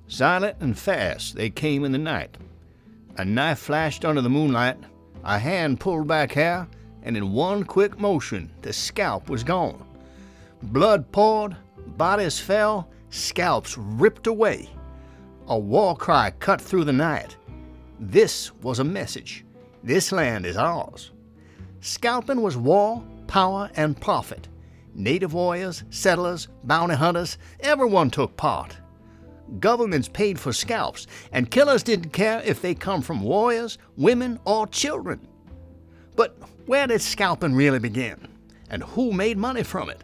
Silent and fast they came in the night. A knife flashed under the moonlight, a hand pulled back hair, and in one quick motion the scalp was gone. Blood poured, bodies fell, scalps ripped away. A war cry cut through the night. This was a message. This land is ours. Scalping was war, power, and profit. Native warriors, settlers, bounty hunters, everyone took part. Governments paid for scalps, and killers didn't care if they come from warriors, women, or children. But where did scalping really begin? And who made money from it?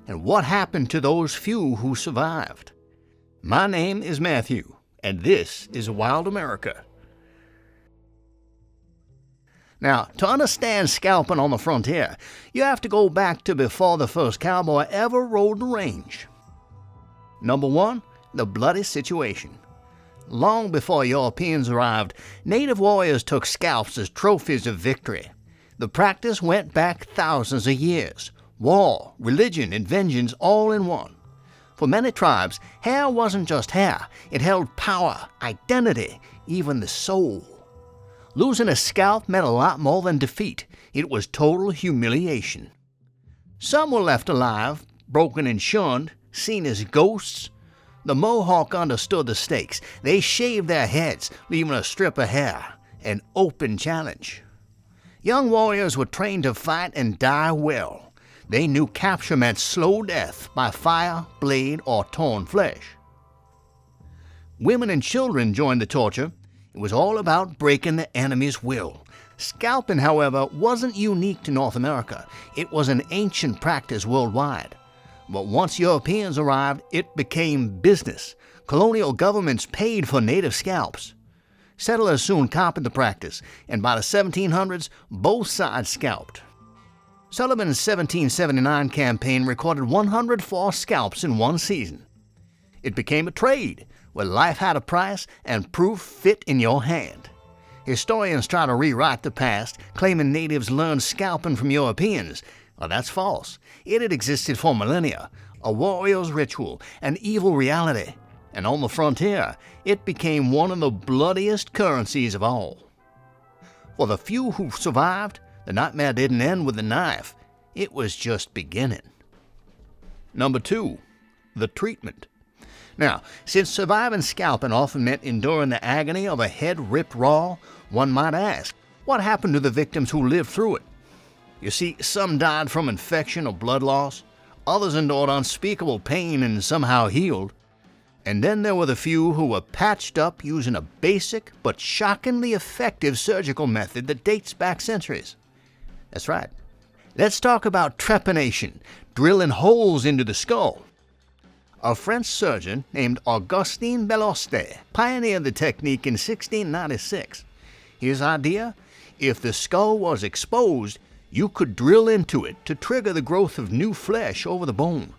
And what happened to those few who survived? My name is Matthew, and this is Wild America. Now, to understand scalping on the frontier, you have to go back to before the first cowboy ever rode the range. Number one, the bloody situation. Long before Europeans arrived, native warriors took scalps as trophies of victory. The practice went back thousands of years. War, religion, and vengeance all in one. For many tribes, hair wasn't just hair. It held power, identity, even the soul. Losing a scalp meant a lot more than defeat. It was total humiliation. Some were left alive, broken and shunned, seen as ghosts. The Mohawk understood the stakes. They shaved their heads, leaving a strip of hair, an open challenge. Young warriors were trained to fight and die well. They knew capture meant slow death by fire, blade, or torn flesh. Women and children joined the torture. It was all about breaking the enemy's will. Scalping, however, wasn't unique to North America. It was an ancient practice worldwide. But once Europeans arrived, it became business. Colonial governments paid for native scalps. Settlers soon copied the practice, and by the 1700s, both sides scalped. Sullivan's 1779 campaign recorded 104 scalps in one season. It became a trade, where life had a price and proof fit in your hand. Historians try to rewrite the past, claiming natives learned scalping from Europeans. Well, that's false. It had existed for millennia, a warrior's ritual, an evil reality. And on the frontier, it became one of the bloodiest currencies of all. For the few who survived, the nightmare didn't end with the knife. It was just beginning. Number two, the treatment. Now, since surviving scalping often meant enduring the agony of a head ripped raw, one might ask, what happened to the victims who lived through it? You see, some died from infection or blood loss, others endured unspeakable pain and somehow healed, and then there were the few who were patched up using a basic but shockingly effective surgical method that dates back centuries. That's right. Let's talk about trepanation, drilling holes into the skull. A French surgeon named Augustin Belloste pioneered the technique in 1696. His idea? If the skull was exposed, you could drill into it to trigger the growth of new flesh over the bone.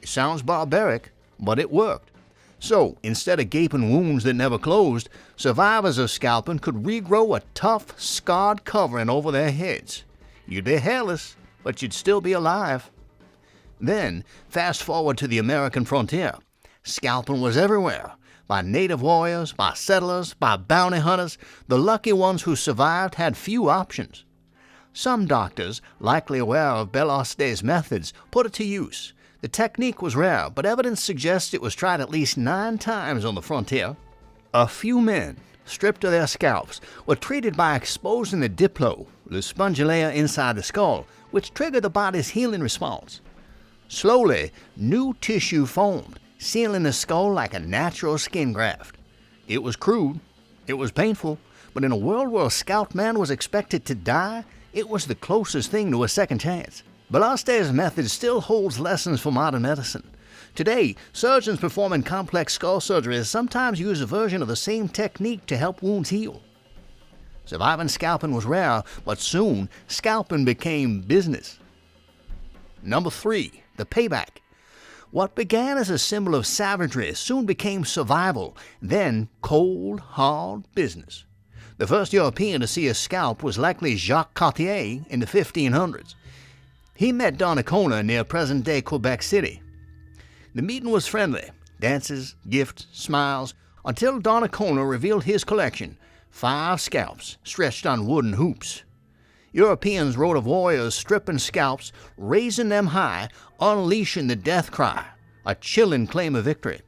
It sounds barbaric, but it worked. So, instead of gaping wounds that never closed, survivors of scalping could regrow a tough, scarred covering over their heads. You'd be hairless, but you'd still be alive. Then, fast forward to the American frontier. Scalping was everywhere. By native warriors, by settlers, by bounty hunters. The lucky ones who survived had few options. Some doctors, likely aware of Belloste's methods, put it to use. The technique was rare, but evidence suggests it was tried at least 9 times on the frontier. A few men, stripped of their scalps, were treated by exposing the diplo, the spongy layer inside the skull, which triggered the body's healing response. Slowly, new tissue formed, sealing the skull like a natural skin graft. It was crude, it was painful, but in a world where a scalped man was expected to die, it was the closest thing to a second chance. Belloste's method still holds lessons for modern medicine. Today, surgeons performing complex skull surgeries sometimes use a version of the same technique to help wounds heal. Surviving scalping was rare, but soon, scalping became business. Number 3, the payback. What began as a symbol of savagery soon became survival, then cold, hard business. The first European to see a scalp was likely Jacques Cartier in the 1500s. He met Donnacona near present-day Quebec City. The meeting was friendly. dances, gifts, smiles, until Donnacona revealed his collection, 5 scalps stretched on wooden hoops. Europeans wrote of warriors stripping scalps, raising them high, unleashing the death cry, a chilling claim of victory.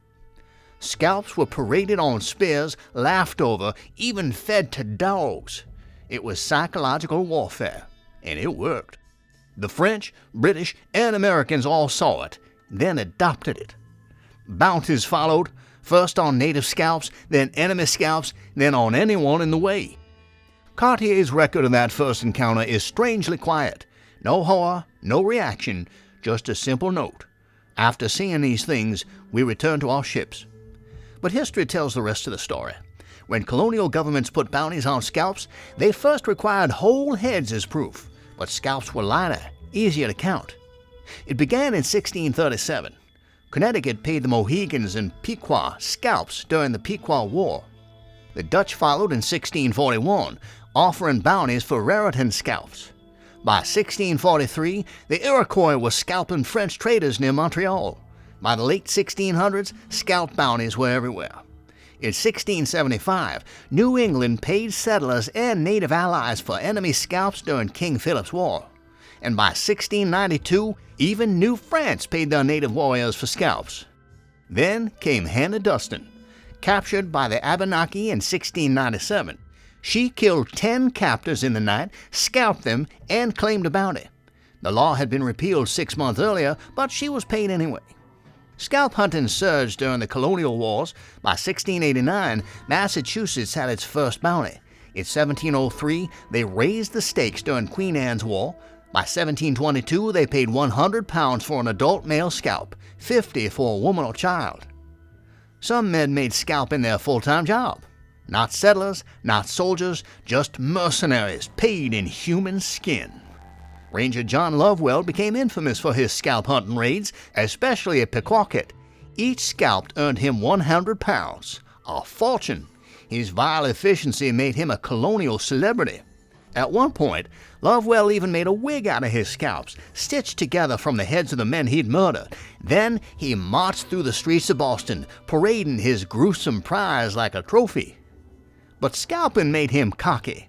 Scalps were paraded on spears, laughed over, even fed to dogs. It was psychological warfare, and it worked. The French, British, and Americans all saw it, then adopted it. Bounties followed, first on native scalps, then enemy scalps, then on anyone in the way. Cartier's record of that first encounter is strangely quiet. No horror, no reaction, just a simple note. After seeing these things, we return to our ships. But history tells the rest of the story. When colonial governments put bounties on scalps, they first required whole heads as proof, but scalps were lighter, easier to count. It began in 1637. Connecticut paid the Mohegans and Pequot scalps during the Pequot War. The Dutch followed in 1641, offering bounties for Raritan scalps. By 1643, the Iroquois were scalping French traders near Montreal. By the late 1600s, scalp bounties were everywhere. In 1675, New England paid settlers and native allies for enemy scalps during King Philip's War. And by 1692, even New France paid their native warriors for scalps. Then came Hannah Dustin, captured by the Abenaki in 1697. She killed 10 captives in the night, scalped them, and claimed a bounty. The law had been repealed 6 months earlier, but she was paid anyway. Scalp hunting surged during the colonial wars. By 1689, Massachusetts had its first bounty. In 1703, they raised the stakes during Queen Anne's War. By 1722, they paid £100 for an adult male scalp, $50 for a woman or child. Some men made scalping their full-time job. Not settlers, not soldiers, just mercenaries paid in human skin. Ranger John Lovewell became infamous for his scalp hunting raids, especially at Pequawket. Each scalp earned him £100, a fortune. His vile efficiency made him a colonial celebrity. At one point, Lovewell even made a wig out of his scalps, stitched together from the heads of the men he'd murdered. Then he marched through the streets of Boston, parading his gruesome prize like a trophy. But scalping made him cocky.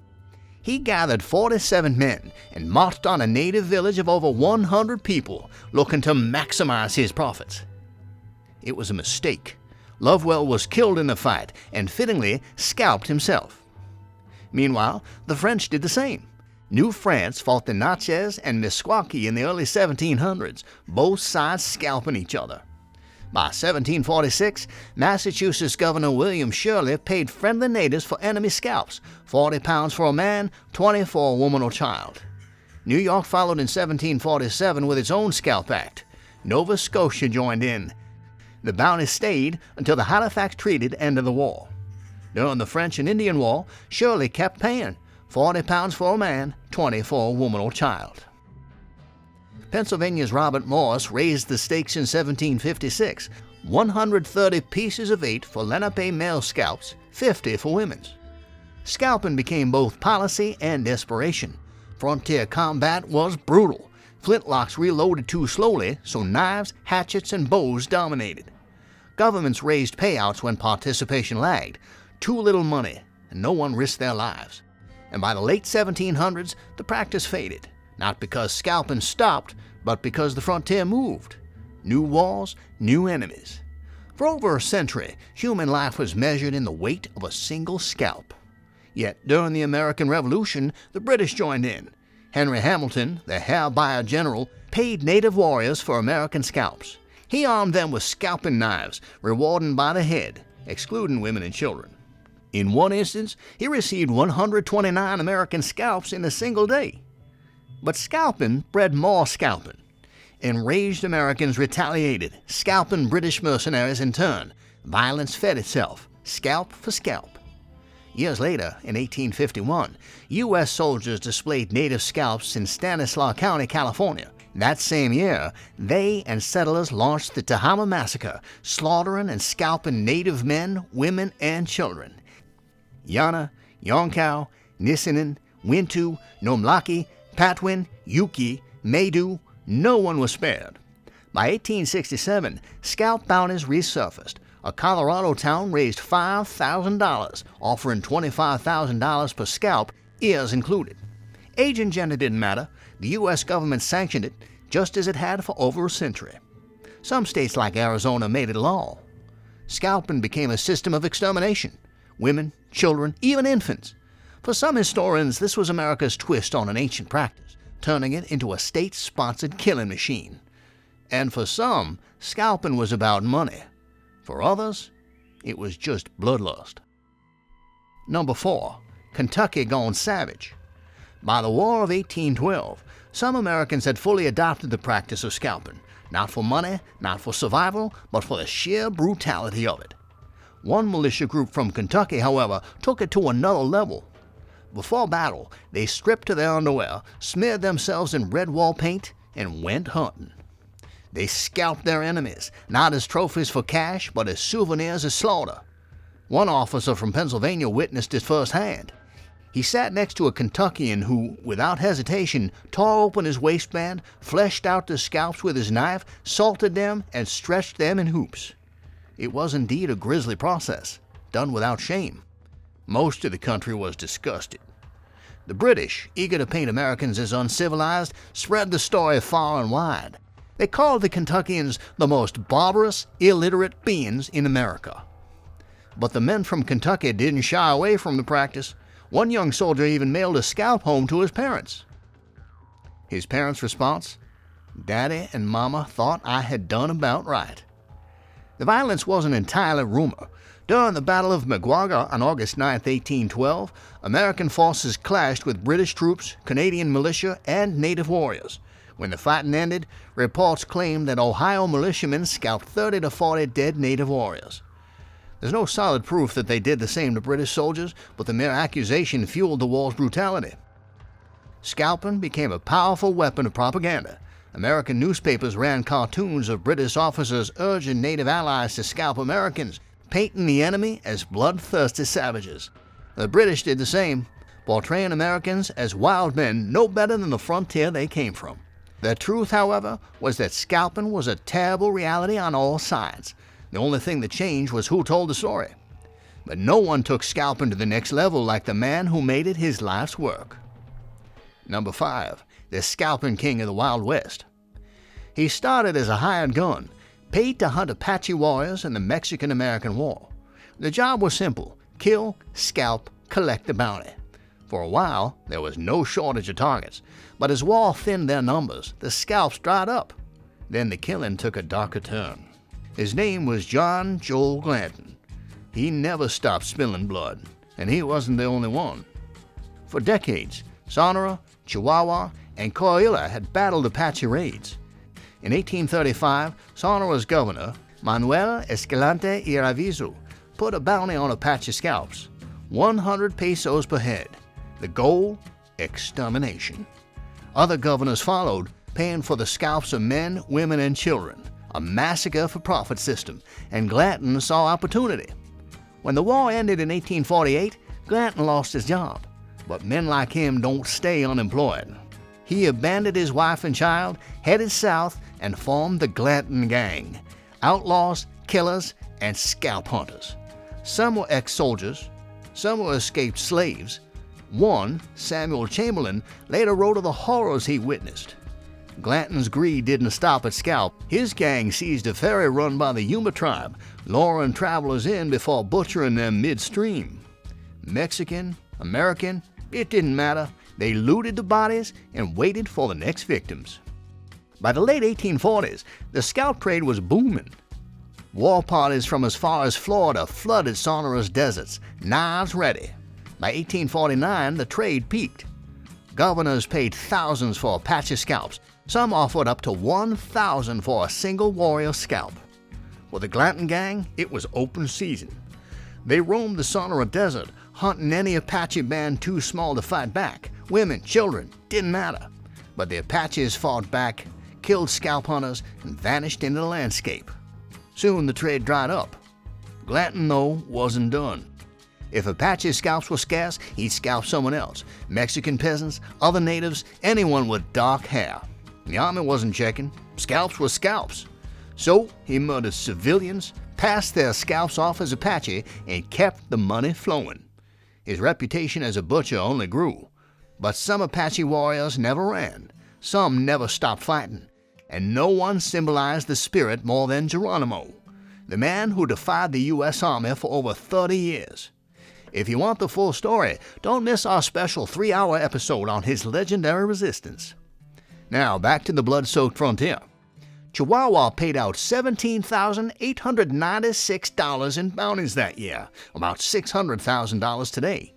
He gathered 47 men and marched on a native village of over 100 people, looking to maximize his profits. It was a mistake. Lovewell was killed in the fight and fittingly scalped himself. Meanwhile, the French did the same. New France fought the Natchez and Meskwaki in the early 1700s, both sides scalping each other. By 1746, Massachusetts Governor William Shirley paid friendly natives for enemy scalps, £40 for a man, $20 for a woman or child. New York followed in 1747 with its own Scalp Act. Nova Scotia joined in. The bounty stayed until the Halifax Treaty ended the war. During the French and Indian War, Shirley kept paying, £40 for a man, $20 for a woman or child. Pennsylvania's Robert Morris raised the stakes in 1756, 130 pieces of 8 for Lenape male scalps, 50 for women's. Scalping became both policy and desperation. Frontier combat was brutal. Flintlocks reloaded too slowly, so knives, hatchets, and bows dominated. Governments raised payouts when participation lagged. Too little money, and no one risked their lives. And by the late 1700s, the practice faded, not because scalping stopped, but because the frontier moved. New wars, new enemies. For over a century, human life was measured in the weight of a single scalp. Yet during the American Revolution, the British joined in. Henry Hamilton, the hair-buyer general, paid native warriors for American scalps. He armed them with scalping knives, rewarding by the head, excluding women and children. In one instance, he received 129 American scalps in a single day. But scalping bred more scalping. Enraged Americans retaliated, scalping British mercenaries in turn. Violence fed itself, scalp for scalp. Years later, in 1851, U.S. soldiers displayed native scalps in Stanislaus County, California. That same year, they and settlers launched the Tehama Massacre, slaughtering and scalping native men, women, and children. Yana, Yonkau, Nissinen, Wintu, Nomlaki, Patwin, Yuki, Maidu, no one was spared. By 1867, scalp bounties resurfaced. A Colorado town raised $5,000, offering $25,000 per scalp, ears included. Age and gender didn't matter. The U.S. government sanctioned it, just as it had for over a century. Some states like Arizona made it law. Scalping became a system of extermination. Women, children, even infants. For some historians, this was America's twist on an ancient practice, turning it into a state-sponsored killing machine. And for some, scalping was about money. For others, it was just bloodlust. Number 4. Kentucky gone savage. By the War of 1812, some Americans had fully adopted the practice of scalping, not for money, not for survival, but for the sheer brutality of it. One militia group from Kentucky, however, took it to another level. Before battle, they stripped to their underwear, smeared themselves in red wall paint, and went hunting. They scalped their enemies, not as trophies for cash, but as souvenirs of slaughter. One officer from Pennsylvania witnessed it firsthand. He sat next to a Kentuckian who, without hesitation, tore open his waistband, fleshed out the scalps with his knife, salted them, and stretched them in hoops. It was indeed a grisly process, done without shame. Most of the country was disgusted. The British, eager to paint Americans as uncivilized, spread the story far and wide. They called the Kentuckians the most barbarous, illiterate beings in America. But the men from Kentucky didn't shy away from the practice. One young soldier even mailed a scalp home to his parents. His parents' response? Daddy and Mama thought I had done about right. The violence wasn't entirely rumor. During the Battle of Magwaga on August 9, 1812, American forces clashed with British troops, Canadian militia, and native warriors. When the fighting ended, reports claimed that Ohio militiamen scalped 30 to 40 dead native warriors. There's no solid proof that they did the same to British soldiers, but the mere accusation fueled the war's brutality. Scalping became a powerful weapon of propaganda. American newspapers ran cartoons of British officers urging native allies to scalp Americans, painting the enemy as bloodthirsty savages. The British did the same, portraying Americans as wild men no better than the frontier they came from. The truth, however, was that scalping was a terrible reality on all sides. The only thing that changed was who told the story. But no one took scalping to the next level like the man who made it his life's work. Number 5. The Scalping King of the Wild West. He started as a hired gun, paid to hunt Apache warriors in the Mexican-American War. The job was simple: kill, scalp, collect the bounty. For a while, there was no shortage of targets, but as war thinned their numbers, the scalps dried up. Then the killing took a darker turn. His name was John Joel Glanton. He never stopped spilling blood, and he wasn't the only one. For decades, Sonora, Chihuahua, and Coahuila had battled Apache raids. In 1835, Sonora's governor, Manuel Escalante Iravizu, put a bounty on Apache scalps, 100 pesos per head. The goal? Extermination. Other governors followed, paying for the scalps of men, women, and children. A massacre-for-profit system, and Glanton saw opportunity. When the war ended in 1848, Glanton lost his job. But men like him don't stay unemployed. He abandoned his wife and child, headed south, and formed the Glanton Gang. Outlaws, killers, and scalp hunters. Some were ex-soldiers, some were escaped slaves. One, Samuel Chamberlain, later wrote of the horrors he witnessed. Glanton's greed didn't stop at scalp. His gang seized a ferry run by the Yuma tribe, luring travelers in before butchering them midstream. Mexican, American, it didn't matter. They looted the bodies and waited for the next victims. By the late 1840s, the scalp trade was booming. War parties from as far as Florida flooded Sonora's deserts, knives ready. By 1849, the trade peaked. Governors paid thousands for Apache scalps. Some offered up to $1,000 for a single warrior scalp. For the Glanton Gang, it was open season. They roamed the Sonora Desert, hunting any Apache band too small to fight back. Women, children, didn't matter. But the Apaches fought back, killed scalp hunters, and vanished into the landscape. Soon the trade dried up. Glanton, though, wasn't done. If Apache scalps were scarce, he'd scalp someone else. Mexican peasants, other natives, anyone with dark hair. The Army wasn't checking. Scalps were scalps. So he murdered civilians, passed their scalps off as Apache, and kept the money flowing. His reputation as a butcher only grew. But some Apache warriors never ran. Some never stopped fighting. And no one symbolized the spirit more than Geronimo, the man who defied the U.S. Army for over 30 years. If you want the full story, don't miss our special 3-hour episode on his legendary resistance. Now, back to the blood-soaked frontier. Chihuahua paid out $17,896 in bounties that year, about $600,000 today.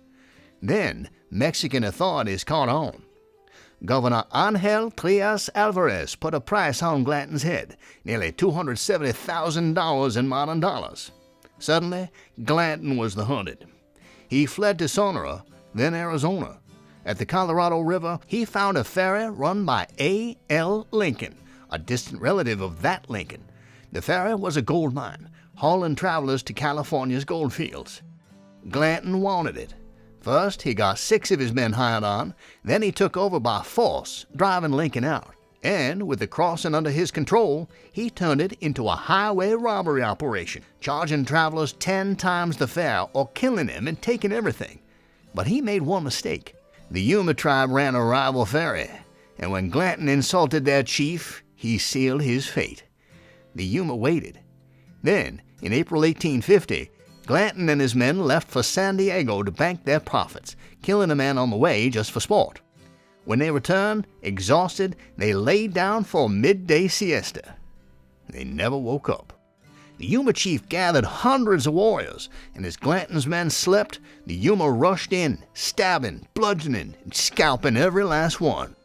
Then, Mexican authorities caught on. Governor Angel Trias Alvarez put a price on Glanton's head, nearly $270,000 in modern dollars. Suddenly, Glanton was the hunted. He fled to Sonora, then Arizona. At the Colorado River, he found a ferry run by A.L. Lincoln, a distant relative of that Lincoln. The ferry was a gold mine, hauling travelers to California's gold fields. Glanton wanted it. First, he got 6 of his men hired on, then he took over by force, driving Lincoln out. And, with the crossing under his control, he turned it into a highway robbery operation, charging travelers 10 times the fare or killing them and taking everything. But he made one mistake. The Yuma tribe ran a rival ferry, and when Glanton insulted their chief, he sealed his fate. The Yuma waited. Then, in April 1850, Glanton and his men left for San Diego to bank their profits, killing a man on the way just for sport. When they returned, exhausted, they laid down for a midday siesta. They never woke up. The Yuma chief gathered hundreds of warriors, and as Glanton's men slept, the Yuma rushed in, stabbing, bludgeoning, and scalping every last one.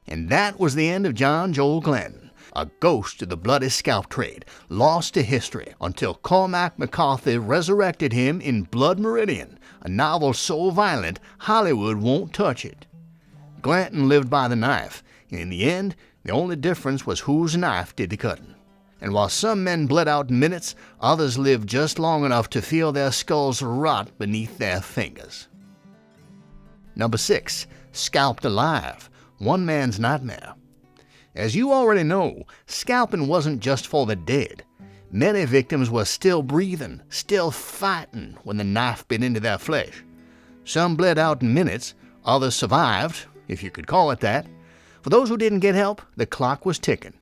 And that was the end of John Joel Glanton, a ghost of the bloody scalp trade, lost to history until Cormac McCarthy resurrected him in Blood Meridian, a novel so violent Hollywood won't touch it. Glanton lived by the knife, and in the end, the only difference was whose knife did the cutting. And while some men bled out in minutes, others lived just long enough to feel their skulls rot beneath their fingers. Number 6. Scalped alive. One man's nightmare. As you already know, scalping wasn't just for the dead. Many victims were still breathing, still fighting when the knife bit into their flesh. Some bled out in minutes, others survived, if you could call it that. For those who didn't get help, the clock was ticking.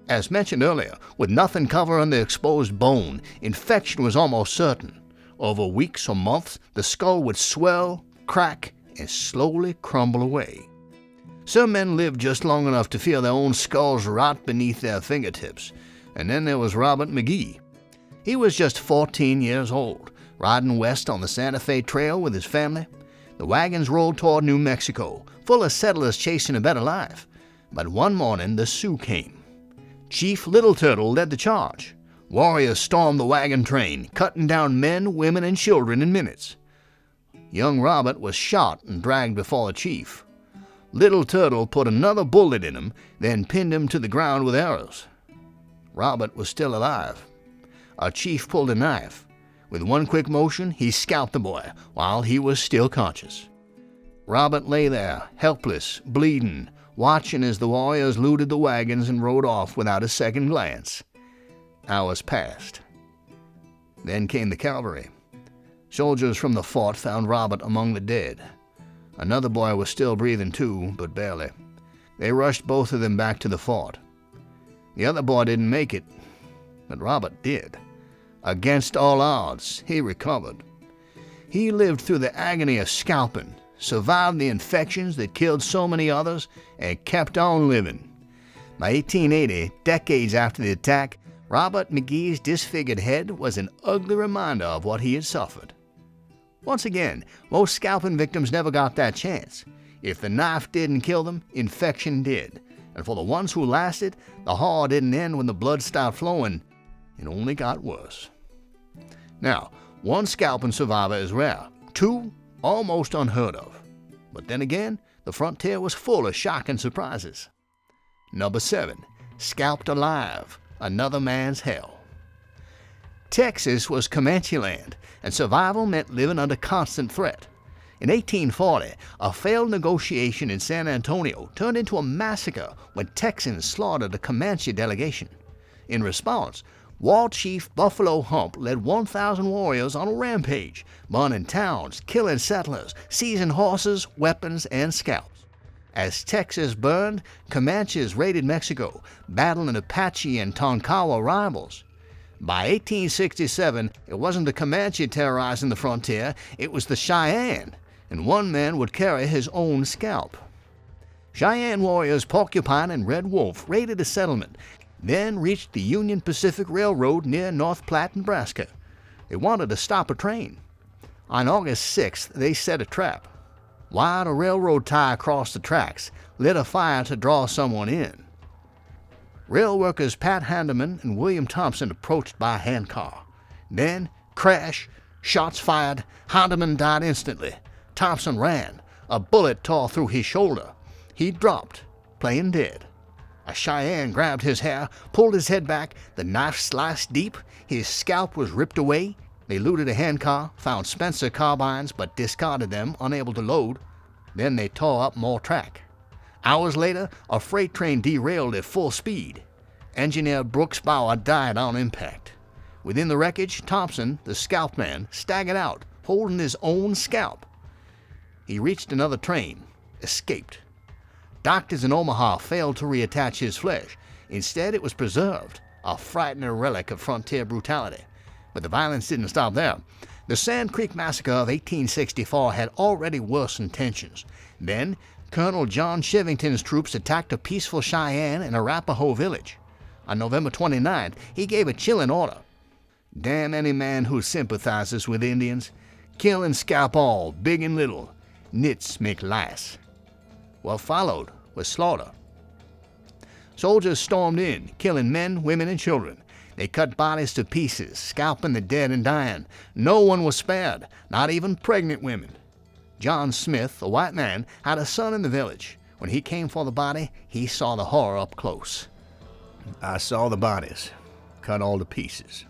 As mentioned earlier, with nothing covering the exposed bone, infection was almost certain. Over weeks or months, the skull would swell, crack, and slowly crumble away. Some men lived just long enough to feel their own skulls rot beneath their fingertips. And then there was Robert McGee. He was just 14 years old, riding west on the Santa Fe Trail with his family. The wagons rolled toward New Mexico, full of settlers chasing a better life. But one morning, the Sioux came. Chief Little Turtle led the charge. Warriors stormed the wagon train, cutting down men, women, and children in minutes. Young Robert was shot and dragged before the chief. Little Turtle put another bullet in him, then pinned him to the ground with arrows. Robert was still alive. Our chief pulled a knife. With one quick motion, he scalped the boy while he was still conscious. Robert lay there, helpless, bleeding, watching as the warriors looted the wagons and rode off without a second glance. Hours passed. Then came the cavalry. Soldiers from the fort found Robert among the dead. Another boy was still breathing too, but barely. They rushed both of them back to the fort. The other boy didn't make it, but Robert did. Against all odds, he recovered. He lived through the agony of scalping, survived the infections that killed so many others, and kept on living. By 1880, decades after the attack, Robert McGee's disfigured head was an ugly reminder of what he had suffered. Once again, most scalping victims never got that chance. If the knife didn't kill them, infection did. And for the ones who lasted, the horror didn't end when the blood stopped flowing. It only got worse. Now, one scalping survivor is rare. 2, almost unheard of. But then again, the frontier was full of shocking surprises. Number 7. Scalped alive. Another man's hell. Texas was Comanche land, and survival meant living under constant threat. In 1840, a failed negotiation in San Antonio turned into a massacre when Texans slaughtered a Comanche delegation. In response, War Chief Buffalo Hump led 1,000 warriors on a rampage, burning towns, killing settlers, seizing horses, weapons, and scalps. As Texas burned, Comanches raided Mexico, battling Apache and Tonkawa rivals. By 1867, it wasn't the Comanche terrorizing the frontier, it was the Cheyenne, and one man would carry his own scalp. Cheyenne warriors Porcupine and Red Wolf raided a settlement, then reached the Union Pacific Railroad near North Platte, Nebraska. They wanted to stop a train. On August 6th, they set a trap. Wired a railroad tie across the tracks, lit a fire to draw someone in. Rail workers Pat Handeman and William Thompson approached by handcar. Then, crash, shots fired, Handeman died instantly. Thompson ran. A bullet tore through his shoulder. He dropped, playing dead. A Cheyenne grabbed his hair, pulled his head back, the knife sliced deep, his scalp was ripped away. They looted a handcar, found Spencer carbines but discarded them, unable to load. Then they tore up more track. Hours later, a freight train derailed at full speed. Engineer Brooks Bauer died on impact. Within the wreckage, Thompson, the scalp man, staggered out, holding his own scalp. He reached another train, escaped. Doctors in Omaha failed to reattach his flesh. Instead, it was preserved, a frightening relic of frontier brutality. But the violence didn't stop there. The Sand Creek Massacre of 1864 had already worsened tensions. Then, Colonel John Chivington's troops attacked a peaceful Cheyenne in Arapahoe village. On November 29th, he gave a chilling order. Damn any man who sympathizes with Indians. Kill and scalp all, big and little. Nits make lice. What followed was slaughter. Soldiers stormed in, killing men, women, and children. They cut bodies to pieces, scalping the dead and dying. No one was spared, not even pregnant women. John Smith, a white man, had a son in the village. When he came for the body, he saw the horror up close. I saw the bodies, cut all to pieces.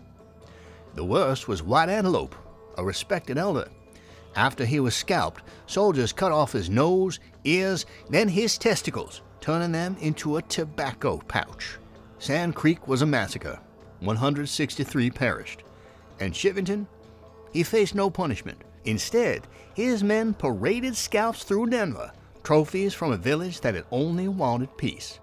The worst was White Antelope, a respected elder. After he was scalped, soldiers cut off his nose, ears, then his testicles, turning them into a tobacco pouch. Sand Creek was a massacre. 163 perished. And Chivington? He faced no punishment. Instead, his men paraded scalps through Denver, trophies from a village that had only wanted peace.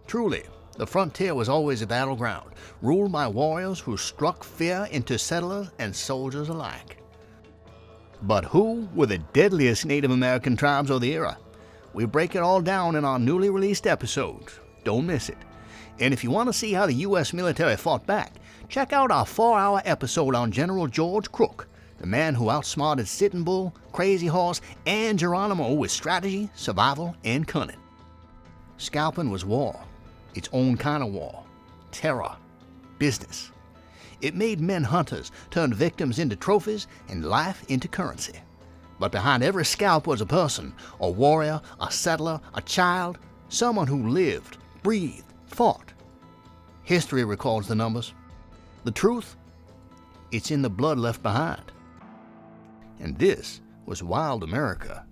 Truly, the frontier was always a battleground, ruled by warriors who struck fear into settlers and soldiers alike. But who were the deadliest Native American tribes of the era? We break it all down in our newly released episode. Don't miss it. And if you want to see how the U.S. military fought back, check out our 4-hour episode on General George Crook, the man who outsmarted Sitting Bull, Crazy Horse, and Geronimo with strategy, survival, and cunning. Scalping was war, its own kind of war, terror, business. It made men hunters, turned victims into trophies, and life into currency. But behind every scalp was a person, a warrior, a settler, a child, someone who lived, breathed, fought. History records the numbers. The truth? It's in the blood left behind. And this was Wild America.